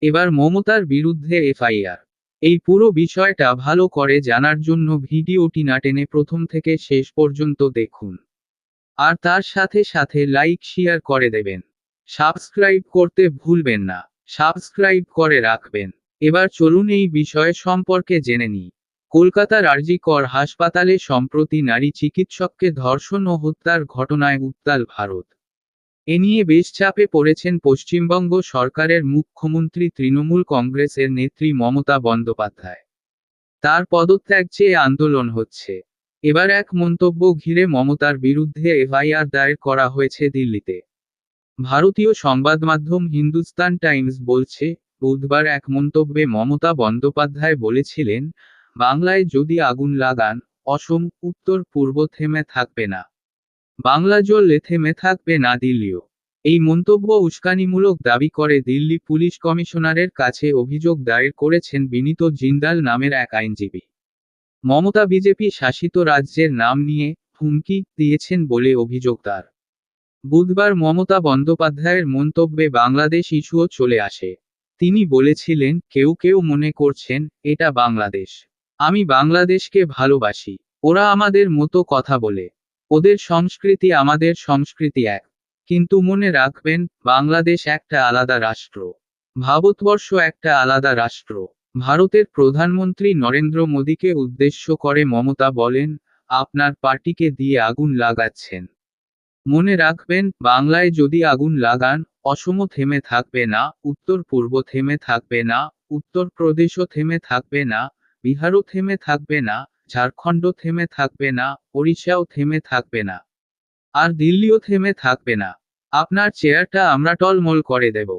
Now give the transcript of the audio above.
এবার মমতার বিরুদ্ধে এফআইআর। এই পুরো বিষয়টা ভালো করে জানার জন্য ভিডিওটি না টেনে প্রথম থেকে শেষ পর্যন্ত দেখুন। আর তার সাথে সাথে লাইক শেয়ার করে দেবেন। সাবস্ক্রাইব করতে ভুলবেন না। সাবস্ক্রাইব করে রাখবেন। এবার চলুন এই বিষয় সম্পর্কে জেনে নিই। কলকাতার আরজি কর হাসপাতালে সম্প্রতি নারী চিকিৎসককে ধর্ষণ ও হত্যার ঘটনায় উত্তাল ভারত। এ নিয়ে বেশ চাপে পড়েছেন পশ্চিমবঙ্গ সরকারের মুখ্যমন্ত্রী তৃণমূল কংগ্রেসের নেত্রী মমতা বন্দ্যোপাধ্যায়। তার পদত্যাগ চেয়ে আন্দোলন হচ্ছে। এবার এক মন্তব্য ঘিরে মমতার বিরুদ্ধে এফআইআর দায়ের করা হয়েছে দিল্লিতে। ভারতীয় সংবাদমাধ্যম হিন্দুস্তান টাইমস বলছে, বুধবার এক মন্তব্যে মমতা বন্দ্যোপাধ্যায় বলেছিলেন, বাংলায় যদি আগুন লাগান, অসম, উত্তর পূর্ব থেমে থাকবে না। বাংলা জ্বললে থেমে থাকবে না দিল্লিও। এই মন্তব্য উস্কানিমূলক দাবি করে দিল্লি পুলিশ কমিশনারের কাছে অভিযোগ দায়ের করেছেন বিনীত জিন্দাল নামের এক আইনজীবী। মমতা বিজেপি শাসিত রাজ্যের নাম নিয়ে হুমকি দিয়েছেন বলে অভিযোগ তার। বুধবার মমতা বন্দ্যোপাধ্যায়ের মন্তব্যে বাংলাদেশ ইস্যুও চলে আসে। তিনি বলেছিলেন, কেউ কেউ মনে করছেন এটা বাংলাদেশ। আমি বাংলাদেশকে ভালোবাসি। ওরা আমাদের মতো কথা বলে। ওদের সংস্কৃতি আমাদের সংস্কৃতি এক। কিন্তু মনে রাখবেন, বাংলাদেশ একটা আলাদা রাষ্ট্র। ভারতবর্ষ একটা আলাদা রাষ্ট্র। ভারতের প্রধানমন্ত্রী নরেন্দ্র মোদীকে উদ্দেশ্য করে মমতা বলেন, আপনার পার্টিকে দিয়ে আগুন লাগাচ্ছেন। মনে রাখবেন, বাংলায় যদি আগুন লাগান, অসমও থেমে থাকবে না, উত্তর পূর্ব থেমে থাকবে না, উত্তরপ্রদেশও থেমে থাকবে না, বিহারও থেমে থাকবে না, ঝাড়খণ্ড থেমে থাকবে না, ওড়িশাও থেমে থাকবে না, আর দিল্লিও থেমে থাকবে না। আপনার চেয়ারটা আমরা টলমল করে দেব।